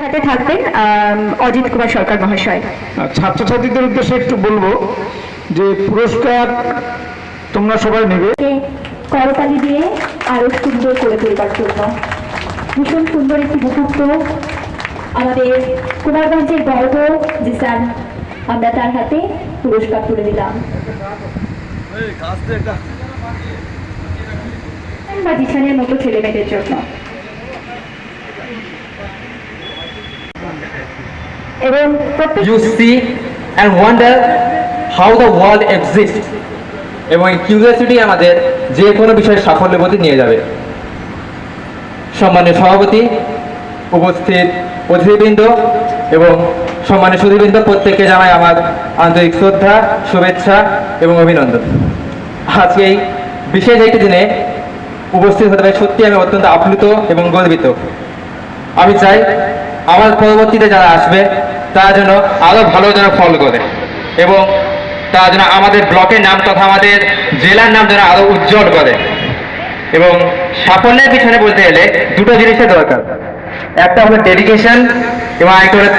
সাথে থাকবেন অজিত কুমার সরকার মহাশয়। ছাত্রছাত্রীদের উদ্দেশ্যে একটু বলবো যে পুরস্কার তোমরা সবাই নেবে করতালি দিয়ে আরো সুন্দর করে তোলবার জন্য। ভীষণ সুন্দর একটি মুহূর্ত আমাদের কুমারগঞ্জের গর্ব যে স্যার, আমরা তার হাতে পুরস্কার তুলে দিলাম। বা জিসানের মতো ছেলে মেয়েদের জন্য এবং You see and wonder how the world exists, এবং এই কিউরিওসিটি আমাদের যে কোনো বিষয়ে সাফল্যের প্রতি নিয়ে যাবে। সম্মানীয় সভাপতি, উপস্থিত অতিথিবৃন্দ এবং সম্মানীয় সুধীবৃন্দ, প্রত্যেককে জানাই আমার আন্তরিক শ্রদ্ধা, শুভেচ্ছা এবং অভিনন্দন। আজকে এই বিশেষ একটি দিনে উপস্থিত হতে পারে সত্যি আমি অত্যন্ত আপ্লুত এবং গর্বিত। আমি চাই আমার পরবর্তীতে যারা আসবে তারা যেন আরো ভালো যেন ফল করে এবং তারা যেন আমাদের ব্লকের নাম তথা আমাদের জেলার নাম যেন আরো উজ্জ্বল করে। এবং সাফল্যের পিছনে বলতে গেলে দুটো জিনিসের দরকার, একটা হলো ডেডিকেশন এবং আরেকটা হলো